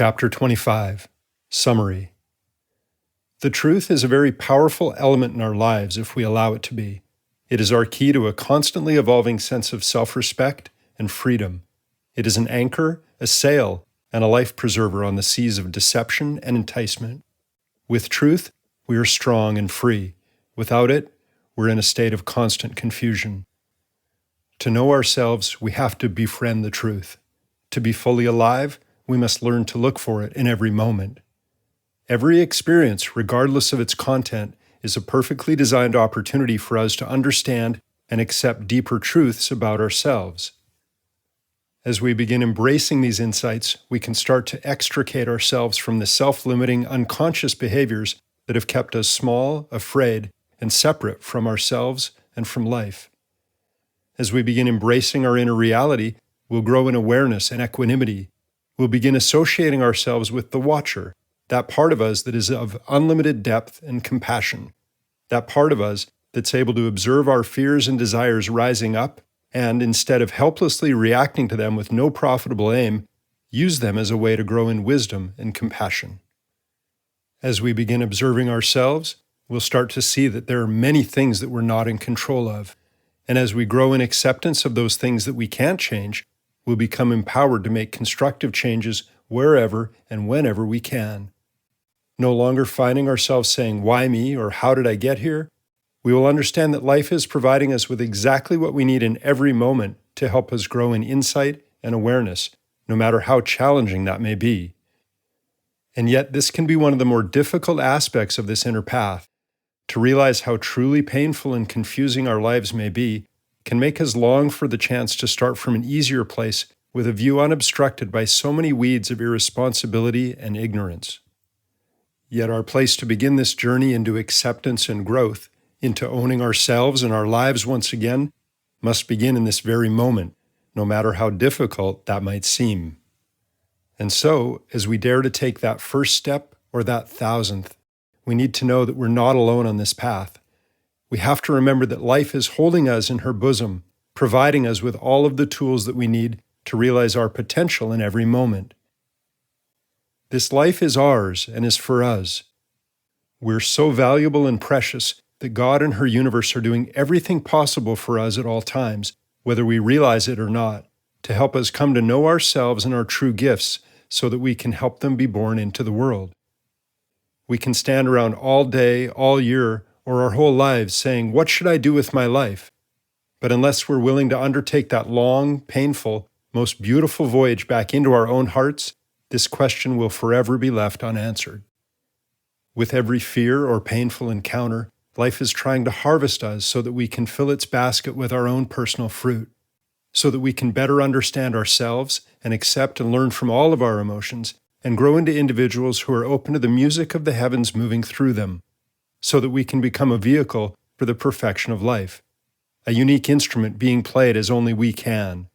Chapter 25. Summary. The truth is a very powerful element in our lives if we allow it to be. It is our key to a constantly evolving sense of self-respect and freedom. It is an anchor, a sail, and a life preserver on the seas of deception and enticement. With truth, we are strong and free. Without it, we're in a state of constant confusion. To know ourselves, we have to befriend the truth. To be fully alive, we must learn to look for it in every moment. Every experience, regardless of its content, is a perfectly designed opportunity for us to understand and accept deeper truths about ourselves. As we begin embracing these insights, we can start to extricate ourselves from the self-limiting, unconscious behaviors that have kept us small, afraid, and separate from ourselves and from life. As we begin embracing our inner reality, we'll grow in awareness and equanimity. We'll begin associating ourselves with the Watcher, that part of us that is of unlimited depth and compassion, that part of us that's able to observe our fears and desires rising up and, instead of helplessly reacting to them with no profitable aim, use them as a way to grow in wisdom and compassion. As we begin observing ourselves, we'll start to see that there are many things that we're not in control of, and as we grow in acceptance of those things that we can't change, we'll become empowered to make constructive changes wherever and whenever we can. No longer finding ourselves saying, "Why me?" or "How did I get here?" We will understand that life is providing us with exactly what we need in every moment to help us grow in insight and awareness, no matter how challenging that may be. And yet, this can be one of the more difficult aspects of this inner path. To realize how truly painful and confusing our lives may be can make us long for the chance to start from an easier place with a view unobstructed by so many weeds of irresponsibility and ignorance. Yet our place to begin this journey into acceptance and growth, into owning ourselves and our lives once again, must begin in this very moment, no matter how difficult that might seem. And so, as we dare to take that first step or that thousandth, we need to know that we're not alone on this path. We have to remember that life is holding us in her bosom, providing us with all of the tools that we need to realize our potential in every moment. This life is ours and is for us. We're so valuable and precious that God and her universe are doing everything possible for us at all times, whether we realize it or not, to help us come to know ourselves and our true gifts so that we can help them be born into the world. We can stand around all day, all year, or our whole lives saying, "What should I do with my life?" But unless we're willing to undertake that long, painful, most beautiful voyage back into our own hearts, this question will forever be left unanswered. With every fear or painful encounter, life is trying to harvest us so that we can fill its basket with our own personal fruit, so that we can better understand ourselves and accept and learn from all of our emotions and grow into individuals who are open to the music of the heavens moving through them, so that we can become a vehicle for the perfection of life, a unique instrument being played as only we can,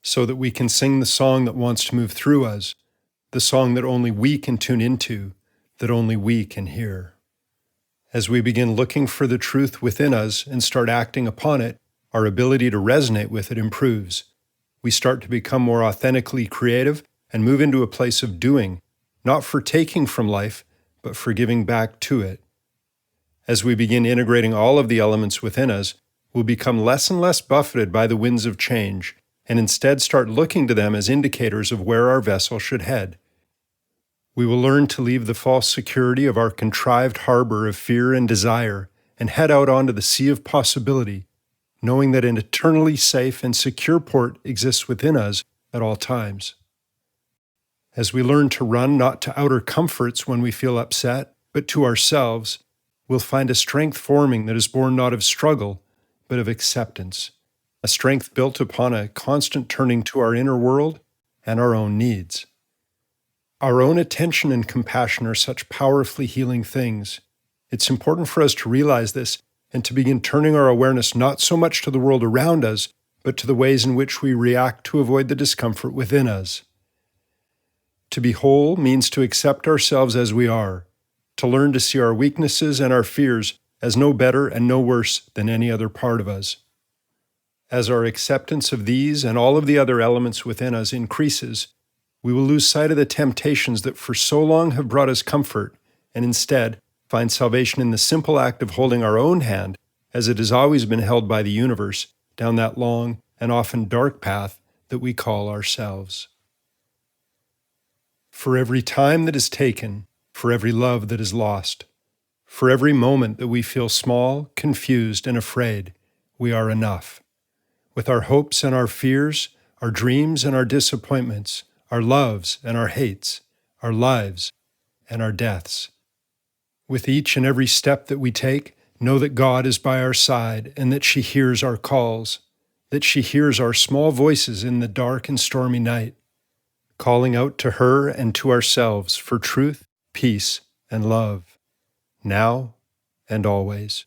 so that we can sing the song that wants to move through us, the song that only we can tune into, that only we can hear. As we begin looking for the truth within us and start acting upon it, our ability to resonate with it improves. We start to become more authentically creative and move into a place of doing, not for taking from life, but for giving back to it. As we begin integrating all of the elements within us, we'll become less and less buffeted by the winds of change, and instead start looking to them as indicators of where our vessel should head. We will learn to leave the false security of our contrived harbor of fear and desire and head out onto the sea of possibility, knowing that an eternally safe and secure port exists within us at all times. As we learn to run not to outer comforts when we feel upset, but to ourselves, we'll find a strength forming that is born not of struggle, but of acceptance, a strength built upon a constant turning to our inner world and our own needs. Our own attention and compassion are such powerfully healing things. It's important for us to realize this and to begin turning our awareness not so much to the world around us, but to the ways in which we react to avoid the discomfort within us. To be whole means to accept ourselves as we are, to learn to see our weaknesses and our fears as no better and no worse than any other part of us. As our acceptance of these and all of the other elements within us increases, We will lose sight of the temptations that for so long have brought us comfort, and instead find salvation in the simple act of holding our own hand, as it has always been held by the universe, down that long and often dark path that we call ourselves. For every time that is taken, for every love that is lost, for every moment that we feel small, confused, and afraid, we are enough. With our hopes and our fears, our dreams and our disappointments, our loves and our hates, our lives and our deaths. With each and every step that we take, know that God is by our side and that she hears our calls, that she hears our small voices in the dark and stormy night, calling out to her and to ourselves for truth, peace, and love, now and always.